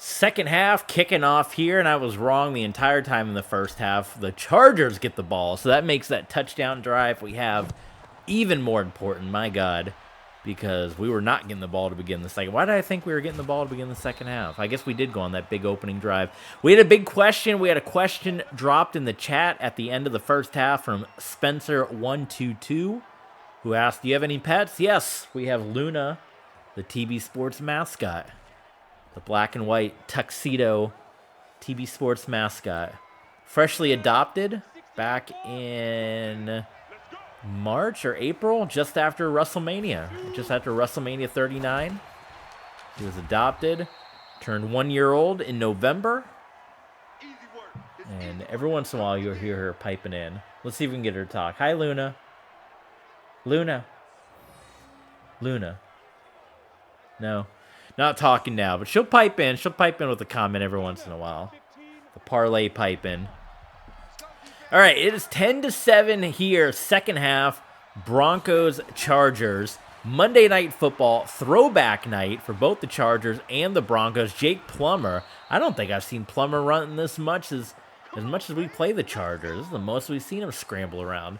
Second half kicking off here, and I was wrong the entire time in the first half. The Chargers get the ball, so that makes that touchdown drive we have even more important, my God, because we were not getting the ball to begin the second. Why did I think we were getting the ball to begin the second half? I guess we did go on that big opening drive. We had a big question. We had a question dropped in the chat at the end of the first half from Spencer122, who asked, do you have any pets? Yes, we have Luna, the TB Sports mascot. The black and white tuxedo TB Sports mascot. Freshly adopted back in March or April, just after WrestleMania. Just after WrestleMania 39. He was adopted. Turned 1 year old in November. And every once in a while you'll hear her piping in. Let's see if we can get her to talk. Hi, Luna. Luna. Luna. No. Not talking now, but she'll pipe in. She'll pipe in with a comment every once in a while. The parlay pipe in. All right, it is 10-7 here, second half. Broncos, Chargers. Monday Night Football, throwback night for both the Chargers and the Broncos. Jake Plummer. I don't think I've seen Plummer run this much as we play the Chargers. This is the most we've seen him scramble around.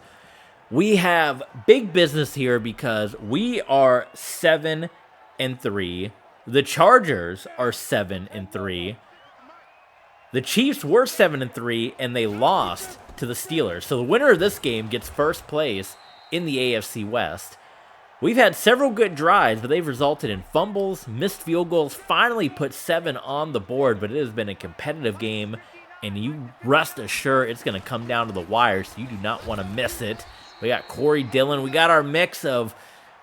We have big business here because we are 7-3. The Chargers are 7-3. The Chiefs were 7-3, and they lost to the Steelers. So the winner of this game gets first place in the AFC West. We've had several good drives, but they've resulted in fumbles, missed field goals, finally put 7 on the board, but it has been a competitive game, and you rest assured it's going to come down to the wire, so you do not want to miss it. We got Corey Dillon. We got our mix of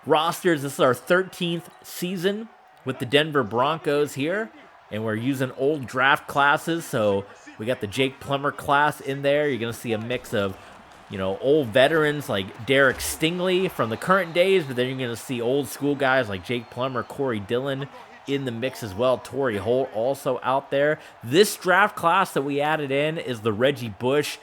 rosters. This is our 13th season with the Denver Broncos here, and we're using old draft classes, so we got the Jake Plummer class in there. You're going to see a mix of, old veterans like Derek Stingley from the current days, but then you're going to see old school guys like Jake Plummer, Corey Dillon in the mix as well. Torrey Holt also out there. This draft class that we added in is the Reggie Bush,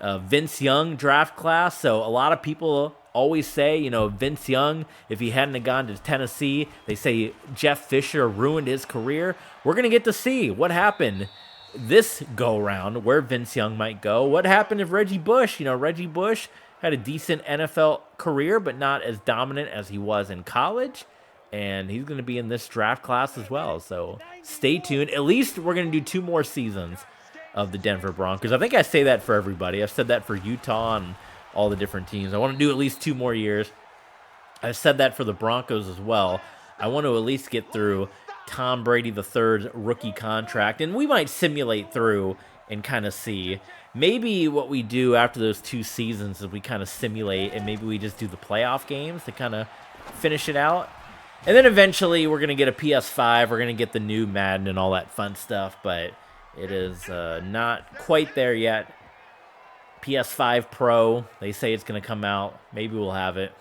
Vince Young draft class, so a lot of people always say, Vince Young, if he hadn't have gone to Tennessee, they say Jeff Fisher ruined his career. We're going to get to see what happened this go-round, where Vince Young might go. What happened if Reggie Bush, Reggie Bush had a decent NFL career, but not as dominant as he was in college, and he's going to be in this draft class as well. So stay tuned. At least we're going to do 2 more seasons of the Denver Broncos. I think I say that for everybody. I've said that for Utah and all the different teams. I want to do at least 2 more years. I've said that for the Broncos as well. I want to at least get through Tom Brady III's rookie contract, and we might simulate through and kind of see. Maybe what we do after those 2 seasons is we kind of simulate, and maybe we just do the playoff games to kind of finish it out. And then eventually we're going to get a PS5. We're going to get the new Madden and all that fun stuff, but it is not quite there yet. PS5 Pro, they say it's going to come out. Maybe we'll have it.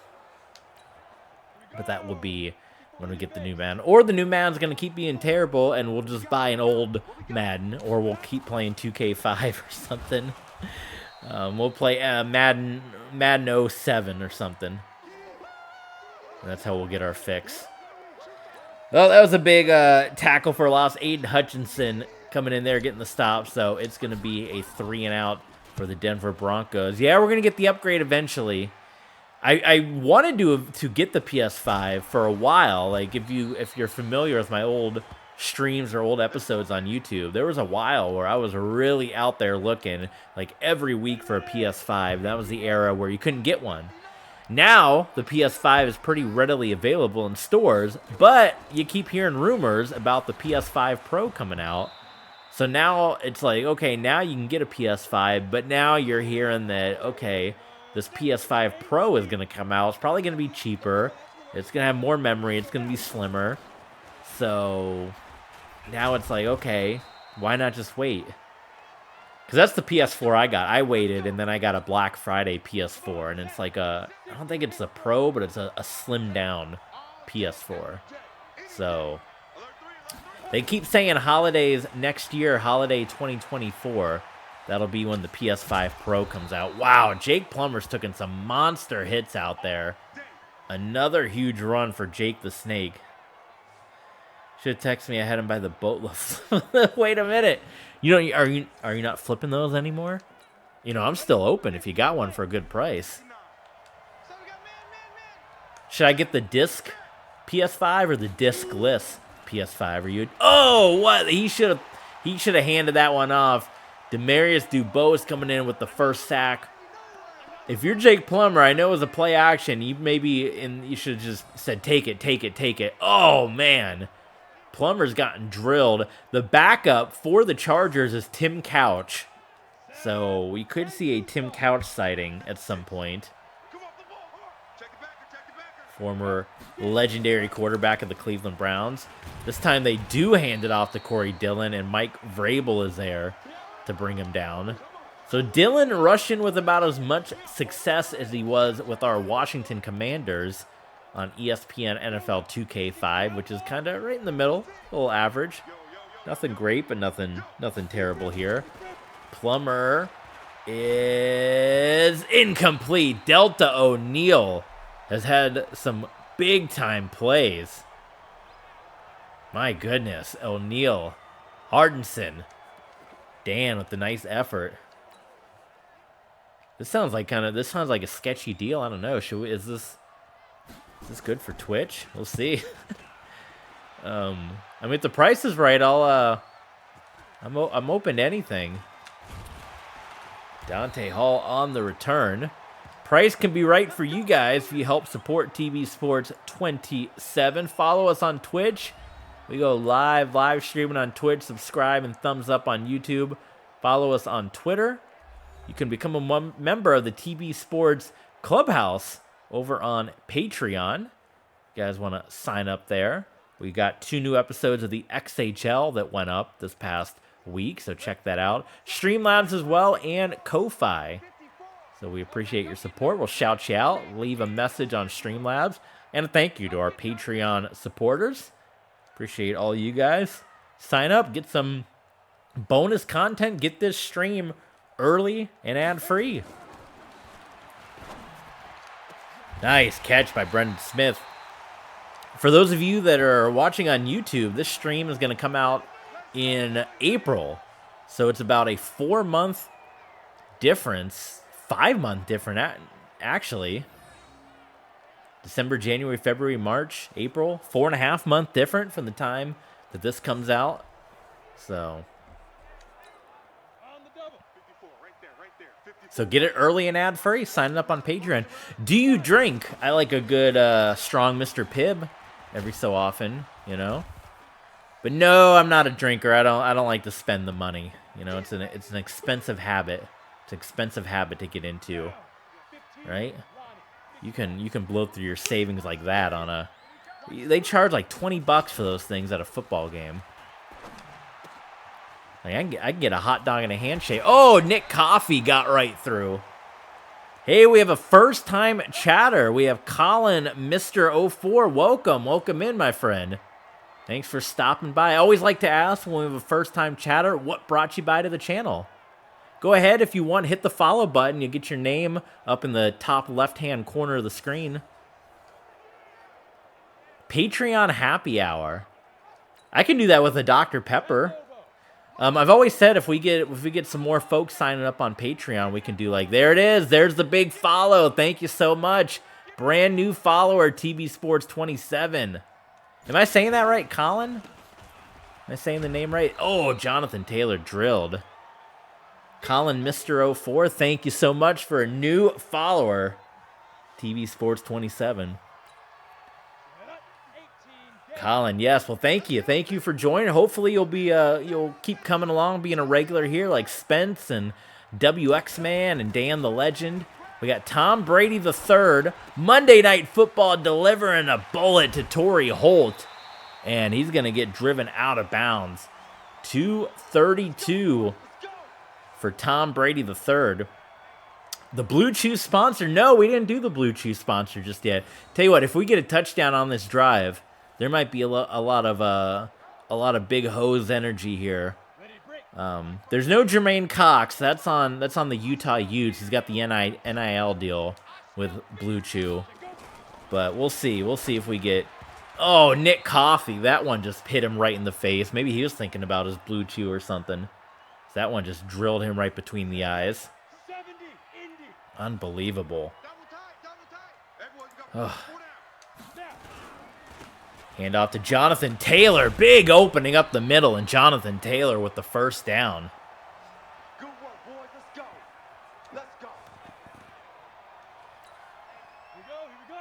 But that will be when we get the new Madden. Or the new Madden's going to keep being terrible, and we'll just buy an old Madden. Or we'll keep playing 2K5 or something. We'll play Madden 07 or something. And that's how we'll get our fix. Well, that was a big tackle for a loss. Aiden Hutchinson coming in there, getting the stop. So it's going to be a 3-and-out for the Denver Broncos. Yeah, we're going to get the upgrade eventually. I wanted to get the PS5 for a while. Like, if you're familiar with my old streams or old episodes on YouTube, there was a while where I was really out there looking, like, every week for a PS5. That was the era where you couldn't get one. Now, the PS5 is pretty readily available in stores, but you keep hearing rumors about the PS5 Pro coming out. So now it's like, okay, now you can get a PS5, but now you're hearing that, okay, this PS5 Pro is going to come out. It's probably going to be cheaper. It's going to have more memory. It's going to be slimmer. So now it's like, okay, why not just wait? Because that's the PS4 I got. I waited, and then I got a Black Friday PS4, and it's like I don't think it's a Pro, but it's a slimmed down PS4. So they keep saying holidays next year, holiday 2024. That'll be when the PS5 Pro comes out. Wow, Jake Plummer's taking some monster hits out there. Another huge run for Jake the Snake. Should have texted me. I had him by the boat. Wait a minute. You know, are you not flipping those anymore? You know, I'm still open if you got one for a good price. Should I get the disc PS5 or the disc-less PS5? Are you? Oh, what? He should have handed that one off. Demarius Dubose coming in with the first sack. If you're Jake Plummer, I know it was a play action. You should have just said, take it, take it, take it. Oh, man. Plummer's gotten drilled. The backup for the Chargers is Tim Couch. So we could see a Tim Couch sighting at some point. Former legendary quarterback of the Cleveland Browns. This time they do hand it off to Corey Dillon, and Mike Vrabel is there to bring him down. So Dillon rushed in with about as much success as he was with our Washington Commanders on ESPN NFL 2K5, which is kind of right in the middle, a little average. Nothing great, but nothing terrible here. Plummer is incomplete. Delta O'Neal has had some big-time plays. My goodness, O'Neal, Hardinson, Dan with the nice effort. This sounds like a sketchy deal. I don't know. Is this good for Twitch? We'll see. I mean, if the price is right, I'm open to anything. Dante Hall on the return. Price can be right for you guys if you help support TV Sports 27. Follow us on Twitch. We go live streaming on Twitch. Subscribe and thumbs up on YouTube. Follow us on Twitter. You can become a member of the TV Sports Clubhouse over on Patreon. You guys want to sign up there. We got 2 new episodes of the XHL that went up this past week, so check that out. Streamlabs as well, and Ko-Fi. So we appreciate your support. We'll shout you out, leave a message on Streamlabs, and a thank you to our Patreon supporters. Appreciate all you guys. Sign up, get some bonus content, get this stream early and ad-free. Nice catch by Brendan Smith. For those of you that are watching on YouTube, this stream is going to come out in April. So it's about a 4-month difference, 5-month difference, actually. December, January, February, March, April. 4.5 month different from the time that this comes out. So get it early and ad-free. Sign up on Patreon. Do you drink? I like a good strong Mr. Pibb every so often, you know. But no, I'm not a drinker. I don't like to spend the money. You know, it's an expensive habit. It's an expensive habit to get into, right? You can blow through your savings like that on a. They charge like $20 for those things at a football game. Like I can get a hot dog and a handshake. Oh, Nick Coffey got right through. Hey, we have a first-time chatter. We have Colin, Mr. 04. Welcome in, my friend. Thanks for stopping by. I always like to ask when we have a first-time chatter, what brought you by to the channel? Go ahead if you want, hit the follow button. You'll get your name up in the top left-hand corner of the screen. Patreon happy hour. I can do that with a Dr. Pepper. I've always said if we get some more folks signing up on Patreon, we can do like, there it is. There's the big follow. Thank you so much. Brand new follower, TV Sports 27. Am I saying that right, Colin? Am I saying the name right? Oh, Jonathan Taylor drilled. Colin, Mr. 04, thank you so much for a new follower. TV Sports 27. Colin, yes. Well, thank you. Thank you for joining. Hopefully you'll keep coming along, being a regular here like Spence and WX Man and Dan the Legend. We got Tom Brady III, Monday Night Football delivering a bullet to Torrey Holt. And he's going to get driven out of bounds. 232 for Tom Brady III. The Blue Chew sponsor. No, we didn't do the Blue Chew sponsor just yet. Tell you what, if we get a touchdown on this drive, there might be a lot of big hose energy here. There's no Jermaine Cox. That's on the Utah Utes. He's got the NIL deal with Blue Chew. But we'll see. We'll see if we get. Oh, Nick Coffey. That one just hit him right in the face. Maybe he was thinking about his blue chew or something. That one just drilled him right between the eyes. Unbelievable. Ugh. Hand off to Jonathan Taylor. Big opening up the middle, and Jonathan Taylor with the first down. Good work, boys. Let's go. Let's go. Here we go.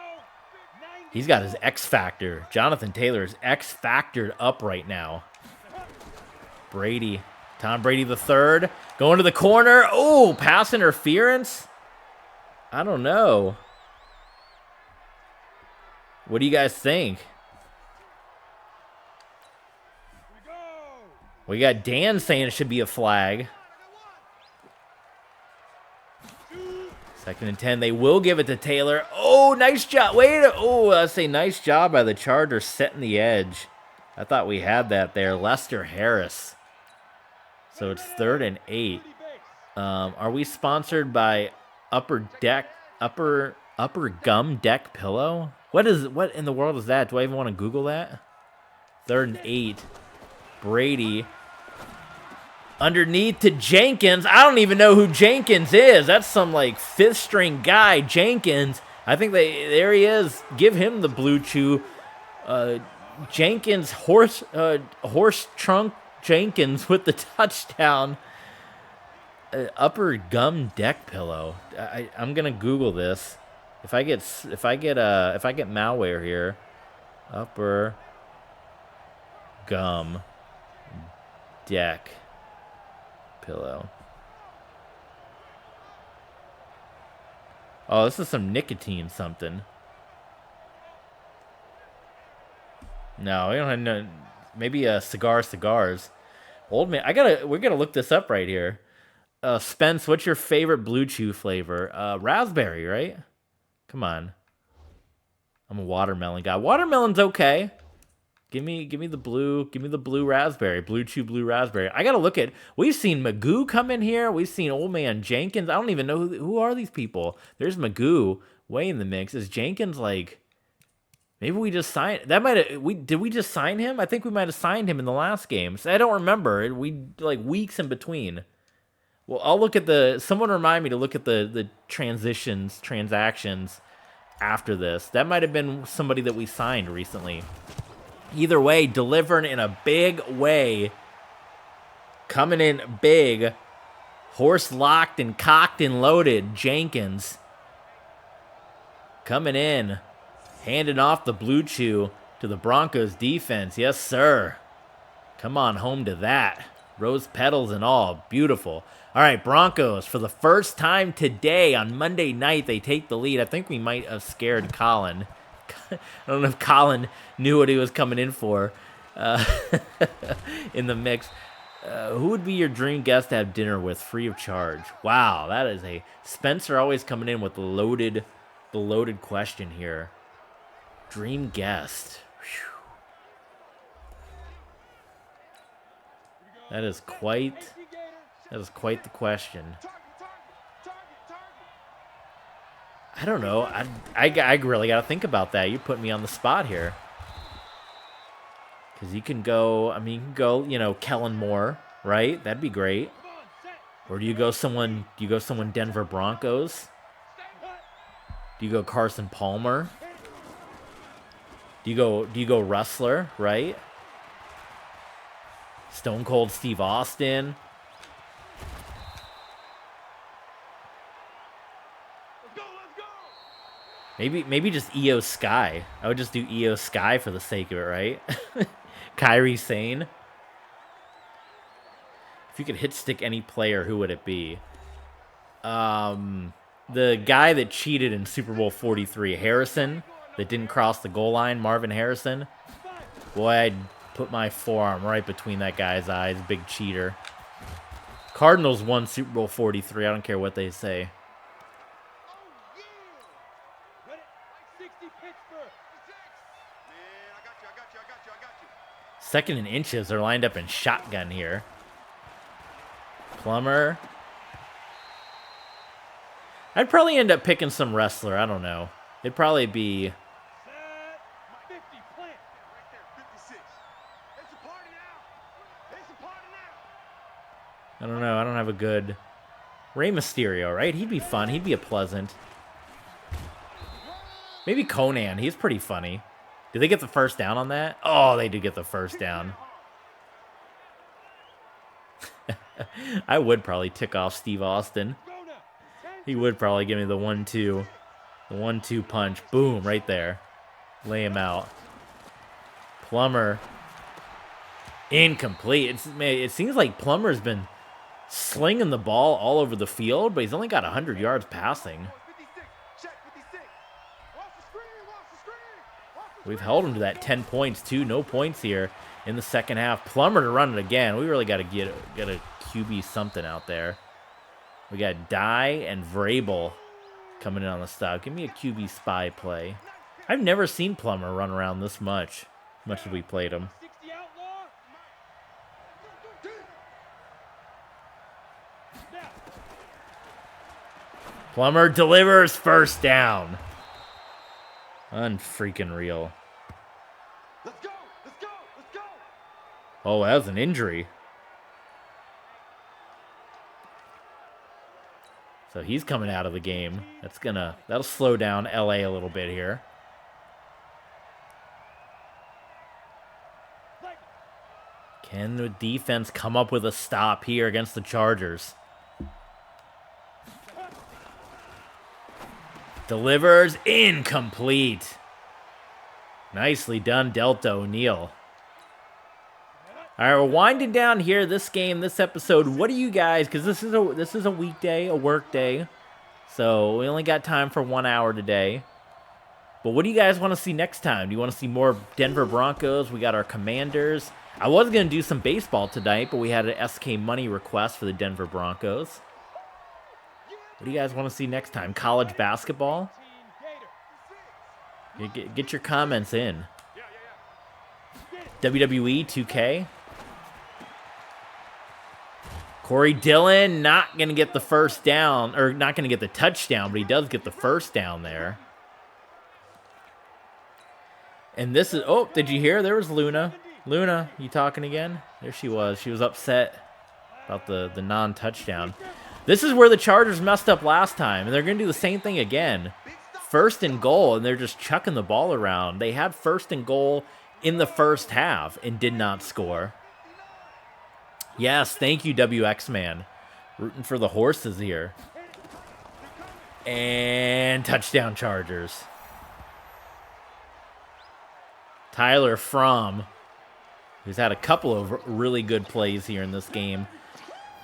He's got his X Factor. Jonathan Taylor is X Factored up right now. Brady. Tom Brady the third. Going to the corner. Oh, pass interference? I don't know. What do you guys think? We got Dan saying it should be a flag. 2nd and 10. They will give it to Taylor. Oh, nice job. Wait. Oh, I say nice job by the Chargers setting the edge. I thought we had that there. Lester Harris. So it's 3rd and 8. Are we sponsored by Upper Gum Deck Pillow? What in the world is that? Do I even want to Google that? 3rd and 8. Brady. Underneath to Jenkins. I don't even know who Jenkins is. That's some like 5th string guy, Jenkins. I think there he is. Give him the blue chew. Jenkins, horse trunk Jenkins with the touchdown. Upper Gum Deck Pillow. I'm gonna Google this. If I get malware here, Upper Gum Deck Pillow. Oh, this is some nicotine something. No, we don't have no. Maybe cigars. Old man, we're gonna look this up right here. Spence, what's your favorite blue chew flavor? Raspberry, right? Come on. I'm a watermelon guy. Watermelon's okay. Give me the blue raspberry. Blue chew blue raspberry. I gotta look at. We've seen Magoo come in here. We've seen old man Jenkins. I don't even know who are these people. There's Magoo way in the mix. Is Jenkins like? Maybe we just signed. Did we just sign him? I think we might have signed him in the last game. So I don't remember. We like weeks in between. Well, I'll look at someone remind me to look at the transactions after this. That might have been somebody that we signed recently. Either way, delivering in a big way. Coming in big. Horse locked and cocked and loaded. Jenkins. Coming in. Handing off the blue chew to the Broncos defense. Yes, sir. Come on home to that. Rose petals and all. Beautiful. All right, Broncos, for the first time today on Monday night, they take the lead. I think we might have scared Colin. I don't know if Colin knew what he was coming in for in the mix. Who would be your dream guest to have dinner with free of charge? Wow, that is a... Spencer always coming in with the loaded question here. Dream guest. Whew. That is quite the question. I don't know. I really got to think about that. You put me on the spot here. Because you can go, Kellen Moore, right? That'd be great. Or do you go someone Denver Broncos? Do you go Carson Palmer? Do you go wrestler, right? Stone Cold Steve Austin. Maybe just EO Sky. I would just do EO Sky for the sake of it, right? Kyrie Sane. If you could hit stick any player, who would it be? The guy that cheated in Super Bowl 43, Harrison, that didn't cross the goal line, Marvin Harrison. Boy, I'd put my forearm right between that guy's eyes. Big cheater. Cardinals won Super Bowl 43. I don't care what they say. Second and inches. They're lined up in shotgun here. Plummer. I'd probably end up picking some wrestler. I don't know. It'd probably be... I don't know. I don't have a good... Rey Mysterio, right? He'd be fun. He'd be a pleasant. Maybe Conan. He's pretty funny. Did they get the first down on that? Oh, they did get the first down. I would probably tick off Steve Austin. He would probably give me the 1-2. The 1-2 punch. Boom, right there. Lay him out. Plummer. Incomplete. It seems like Plummer's been slinging the ball all over the field, but he's only got 100 yards passing. We've held him to that 10 points, too. No points here in the second half. Plummer to run it again. We really got to get a QB something out there. We got Dye and Vrabel coming in on the stop. Give me a QB spy play. I've never seen Plummer run around this much as we played him. Plummer delivers first down. Unfreaking real. Let's go. Let's go. Let's go. Oh, that was an injury. So he's coming out of the game. That'll slow down LA a little bit here. Can the defense come up with a stop here against the Chargers? Delivers incomplete. Nicely done, Delta O'Neal. All right, we're winding down here this game, this episode. What do you guys, because this is a weekday, a work day, so we only got time for 1 hour today. But what do you guys want to see next time? Do you want to see more Denver Broncos? We got our Commanders. I was going to do some baseball tonight, but we had an SK Money request for the Denver Broncos. What do you guys want to see next time? College basketball? Get your comments in. WWE 2K. Corey Dillon not going to get the first down, or not going to get the touchdown, but he does get the first down there. And this is, oh, did you hear? There was Luna. Luna, you talking again? There she was. She was upset about the non-touchdown. This is where the Chargers messed up last time, and they're going to do the same thing again. First and goal, and they're just chucking the ball around. They had first and goal in the first half and did not score. Yes, thank you, WX Man. Rooting for the horses here. And touchdown Chargers. Tyler Fromm, who's had a couple of really good plays here in this game,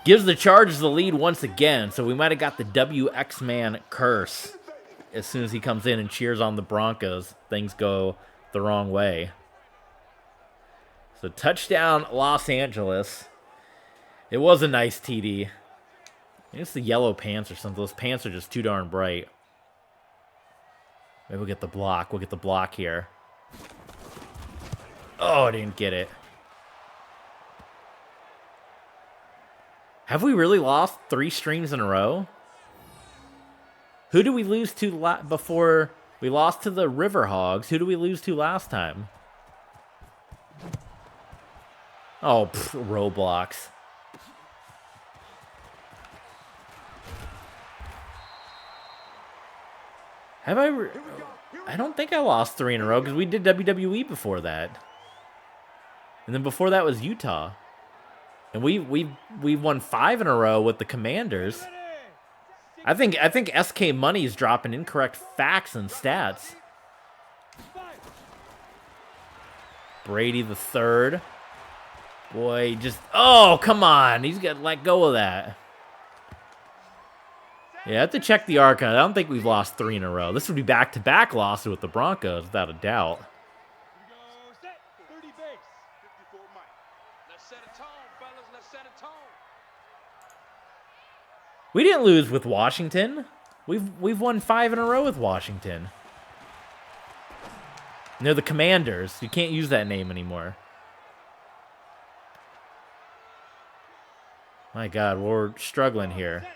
gives the Chargers the lead once again. So we might have got the WX Man curse. As soon as he comes in and cheers on the Broncos, things go the wrong way. So touchdown Los Angeles. It was a nice TD. It's the yellow pants or something. Those pants are just too darn bright. Maybe we'll get the block. We'll get the block here. Oh, I didn't get it. Have we really lost 3 streams in a row? Who did we lose to before? We lost to the Riverhogs. Who did we lose to last time? Oh, Roblox. Have I? I don't think I lost 3 in a row because we did WWE before that, and then before that was Utah, and we won 5 in a row with the Commanders. I think SK Money is dropping incorrect facts and stats. Brady the third. Boy, just, oh, come on. He's got to let go of that. Yeah, I have to check the archive. I don't think we've lost 3 in a row. This would be back-to-back losses with the Broncos, without a doubt. We didn't lose with Washington. We've won 5 in a row with Washington. And they're the Commanders. You can't use that name anymore. My God, we're struggling here.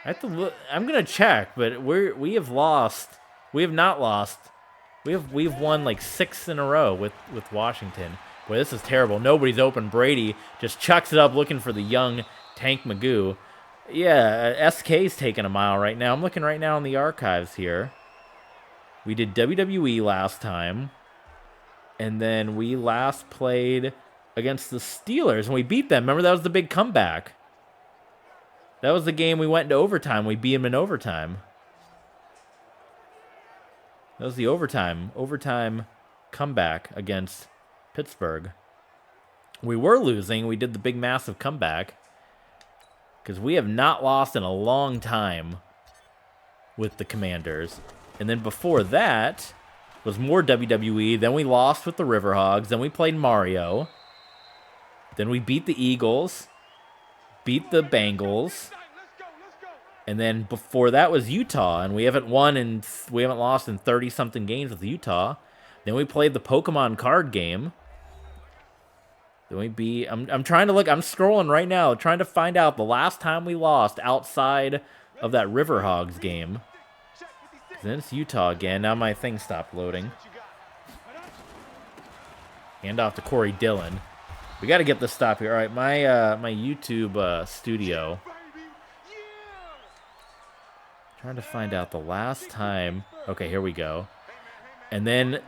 I have to look. I'm gonna check, but we have lost. We have not lost. We've won like 6 in a row with Washington. Boy, this is terrible. Nobody's open. Brady just chucks it up looking for the young Tank Magoo. Yeah, SK's taking a mile right now. I'm looking right now in the archives here. We did WWE last time. And then we last played against the Steelers, and we beat them. Remember, that was the big comeback. That was the game we went into overtime. We beat them in overtime. That was the overtime comeback against Pittsburgh. We were losing. We did the big, massive comeback. Because we have not lost in a long time with the Commanders. And then before that was more WWE. Then we lost with the Riverhogs. Then we played Mario. Then we beat the Eagles. Beat the Bengals. And then before that was Utah. And we haven't lost in 30-something games with Utah. Then we played the Pokemon card game. Then we beat... I'm trying to look. I'm scrolling right now, trying to find out the last time we lost outside of that Riverhogs game. Then it's Utah again. Now my thing stopped loading. Hand off to Corey Dillon. We got to get this stop here. All right, my YouTube studio. Trying to find out the last time. Okay, here we go. And then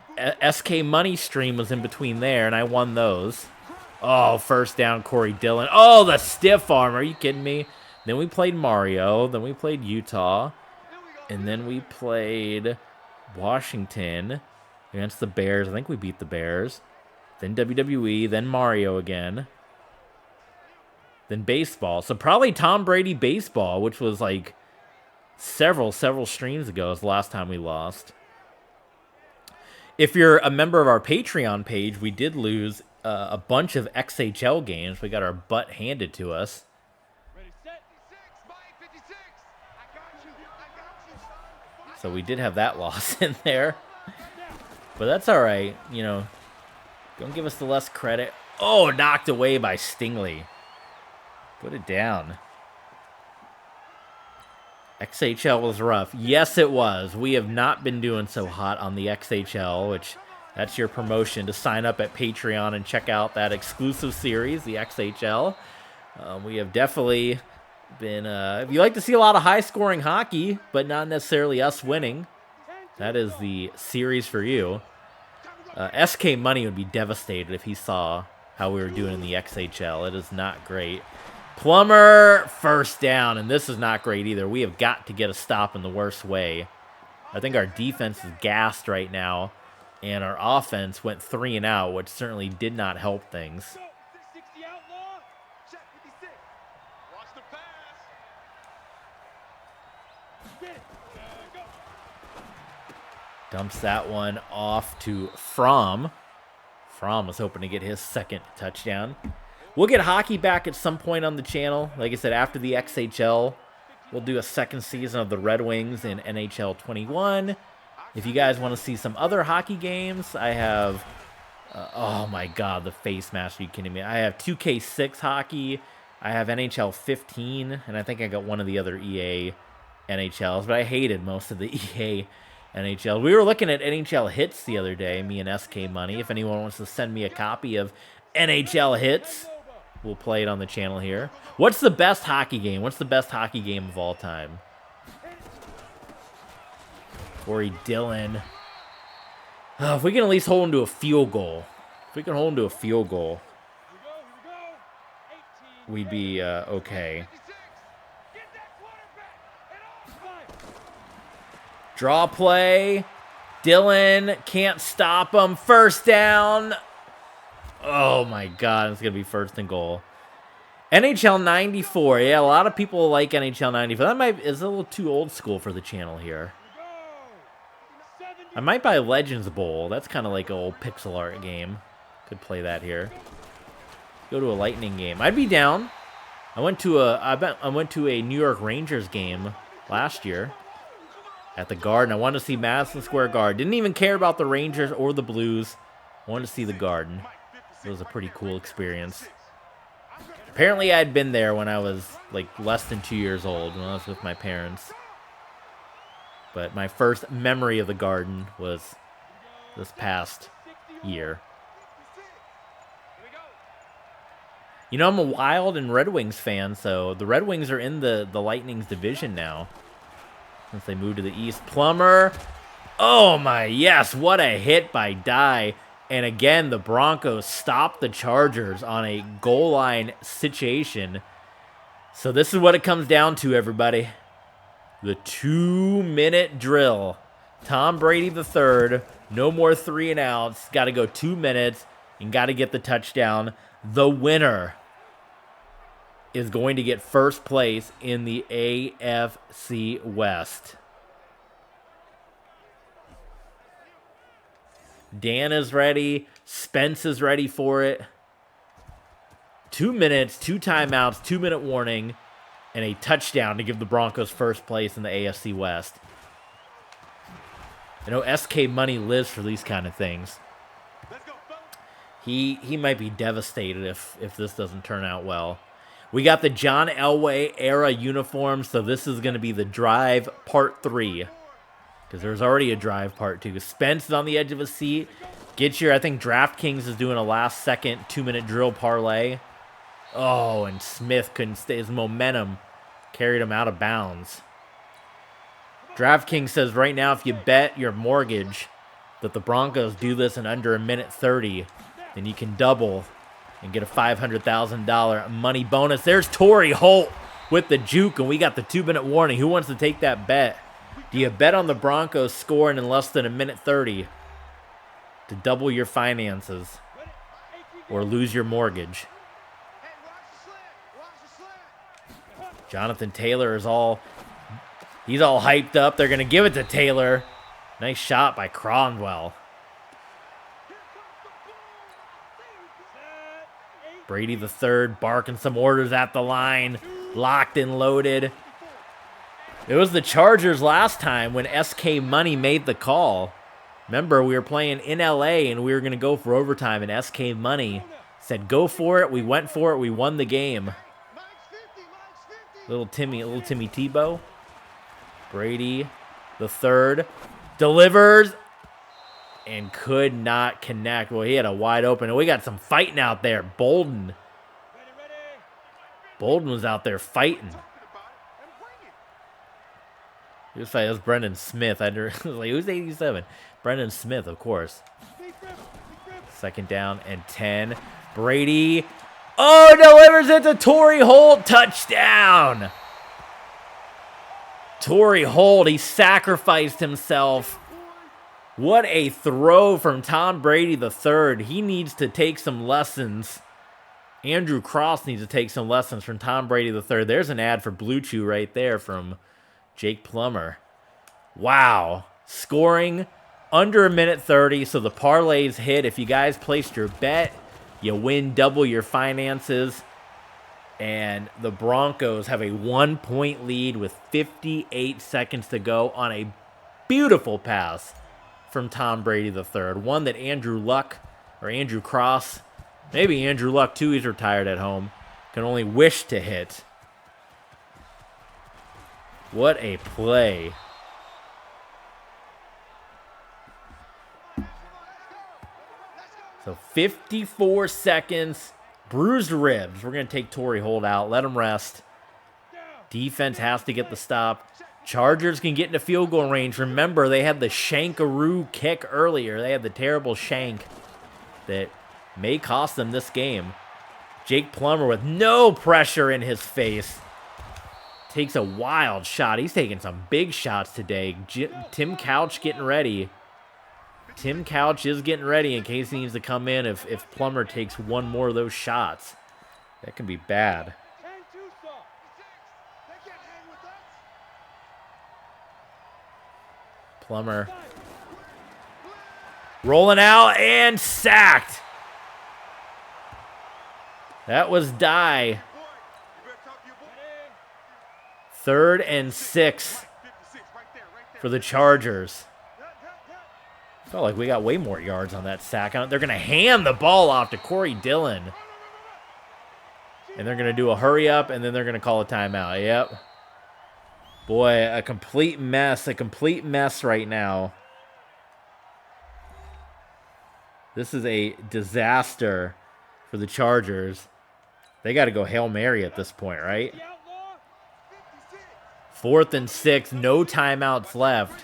SK Money Stream was in between there, and I won those. Oh, first down, Corey Dillon. Oh, the stiff arm. Are you kidding me? Then we played Mario. Then we played Utah. And then we played Washington against the Bears. I think we beat the Bears. Then WWE. Then Mario again. Then baseball. So probably Tom Brady baseball, which was like several streams ago is the last time we lost. If you're a member of our Patreon page, we did lose a bunch of XHL games. We got our butt handed to us. So we did have that loss in there. But that's all right. You know, don't give us the less credit. Oh, knocked away by Stingley. Put it down. XHL was rough. Yes, it was. We have not been doing so hot on the XHL, which that's your promotion to sign up at Patreon and check out that exclusive series, the XHL. We have definitely been, if you like to see a lot of high-scoring hockey, but not necessarily us winning, that is the series for you. SK Money would be devastated if he saw how we were doing in the XHL. It is not great. Plummer, first down, and this is not great either. We have got to get a stop in the worst way. I think our defense is gassed right now, and our offense went 3 and out, which certainly did not help things. Dumps that one off to Fromm. Fromm was hoping to get his second touchdown. We'll get hockey back at some point on the channel. Like I said, after the XHL, we'll do a second season of the Red Wings in NHL 21. If you guys want to see some other hockey games, I have... oh my god, the face mask. Are you kidding me? I have 2K6 hockey. I have NHL 15. And I think I got one of the other EA NHLs. But I hated most of the EA NHL. We were looking at NHL Hits the other day, me and SK Money. If anyone wants to send me a copy of NHL Hits, we'll play it on the channel here. What's the best hockey game? What's the best hockey game of all time? Corey Dillon. If we can at least hold him to a field goal. If we can hold him to a field goal, we'd be okay. Draw play. Dillon can't stop him. First down. Oh my god, it's going to be first and goal. NHL 94. Yeah, a lot of people like NHL 94. That is a little too old school for the channel here. I might buy Legends Bowl. That's kind of like an old pixel art game. Could play that here. Go to a Lightning game. I'd be down. I went to a New York Rangers game last year at the Garden. I wanted to see Madison Square Garden. Didn't even care about the Rangers or the Blues. I wanted to see the Garden. It was a pretty cool experience. Apparently, I'd been there when I was like less than 2 years old, when I was with my parents. But my first memory of the Garden was this past year. You know, I'm a Wild and Red Wings fan, so the Red Wings are in the Lightning's division now since they moved to the East. Plummer. Oh, my, yes. What a hit by Dye. And again, the Broncos stopped the Chargers on a goal line situation. So this is what it comes down to, everybody. The 2-minute drill. Tom Brady III, no more 3 and outs. Got to go 2 minutes and got to get the touchdown. The winner is going to get first place in the AFC West. Dan is ready. Spence is ready for it. 2 minutes, 2 timeouts, 2-minute warning, and a touchdown to give the Broncos first place in the AFC West. I know SK Money lives for these kind of things. He might be devastated if this doesn't turn out well. We got the John Elway era uniform, so this is going to be the drive part 3. Because there's already a drive part 2. Spence is on the edge of a seat. Get your, I think DraftKings is doing a last-second 2-minute drill parlay. Oh, and Smith couldn't stay. His momentum carried him out of bounds. DraftKings says right now if you bet your mortgage that the Broncos do this in under 1:30, then you can double and get a $500,000 money bonus. There's Torrey Holt with the juke, and we got the 2-minute warning. Who wants to take that bet? Do you bet on the Broncos scoring in less than 1:30 to double your finances or lose your mortgage? Jonathan Taylor is he's all hyped up. They're going to give it to Taylor. Nice shot by Cronwell. Brady the third barking some orders at the line. Locked and loaded. It was the Chargers last time when SK Money made the call. Remember, we were playing in LA and we were going to go for overtime, and SK Money said go for it. We went for it. We won the game. Little Timmy Tebow. Brady the third delivers and could not connect. Well, he had a wide open, and we got some fighting out there. Bolden was out there fighting. He was fighting. That was Brendan Smith. I was like, who's 87? Brendan Smith, of course. Second down and 10. Brady. Oh, delivers it to Torrey Holt. Touchdown. Torrey Holt, he sacrificed himself. What a throw from Tom Brady III. He needs to take some lessons. Andrew Cross needs to take some lessons from Tom Brady III. There's an ad for Blue Chew right there from Jake Plummer. Wow. Scoring under 1:30, so the parlays hit. If you guys placed your bet, you win double your finances. And the Broncos have a 1-point lead with 58 seconds to go on a beautiful pass from Tom Brady III. One that Andrew Cross, maybe Andrew Luck too, he's retired at home, can only wish to hit. What a play. So 54 seconds. Bruised ribs. We're going to take Torrey Holt out. Let him rest. Defense has to get the stop. Chargers can get into field goal range. Remember, they had the shankaroo kick earlier. They had the terrible shank that may cost them this game. Jake Plummer with no pressure in his face takes a wild shot. He's taking some big shots today. Tim Couch getting ready. Tim Couch is getting ready in case he needs to come in if Plummer takes one more of those shots. That can be bad. Plummer rolling out and sacked. That was Dye. 3rd and 6 for the Chargers. Felt like we got way more yards on that sack. They're going to hand the ball off to Corey Dillon. And they're going to do a hurry up, and then they're going to call a timeout. Yep. Boy, a complete mess right now. This is a disaster for the Chargers. They got to go Hail Mary at this point, right? The outlaw. 56. 4th and 6, no timeouts left.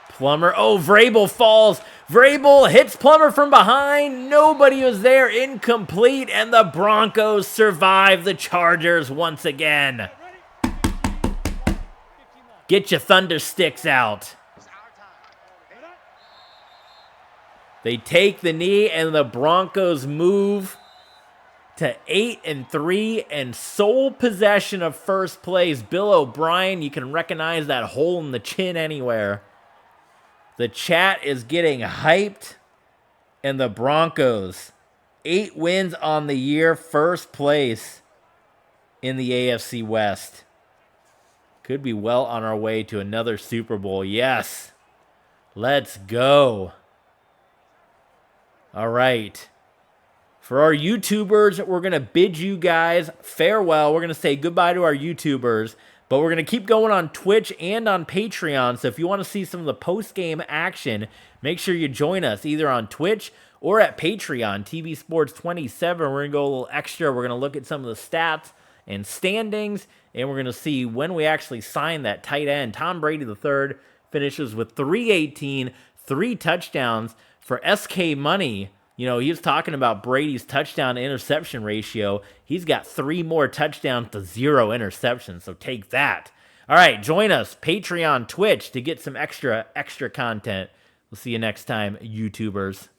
Plummer, oh, Vrabel falls. Vrabel hits Plummer from behind. Nobody was there, incomplete, and the Broncos survive the Chargers once again. Get your thunder sticks out. They take the knee, and the Broncos move to 8-3 and sole possession of first place. Bill O'Brien, you can recognize that hole in the chin anywhere. The chat is getting hyped, and the Broncos, 8 wins on the year, first place in the AFC West. Could be well on our way to another Super Bowl. Yes, let's go. All right. For our YouTubers, we're going to bid you guys farewell. We're going to say goodbye to our YouTubers, but we're going to keep going on Twitch and on Patreon. So if you want to see some of the post-game action, make sure you join us either on Twitch or at Patreon, TV Sports 27. We're going to go a little extra. We're going to look at some of the stats and standings, and we're going to see when we actually sign that tight end. Tom Brady III finishes with 318, 3 touchdowns. For SK Money, you know, he was talking about Brady's touchdown-interception ratio. He's got 3 more touchdowns to 0 interceptions, so take that. All right, join us, Patreon, Twitch, to get some extra content. We'll see you next time, YouTubers.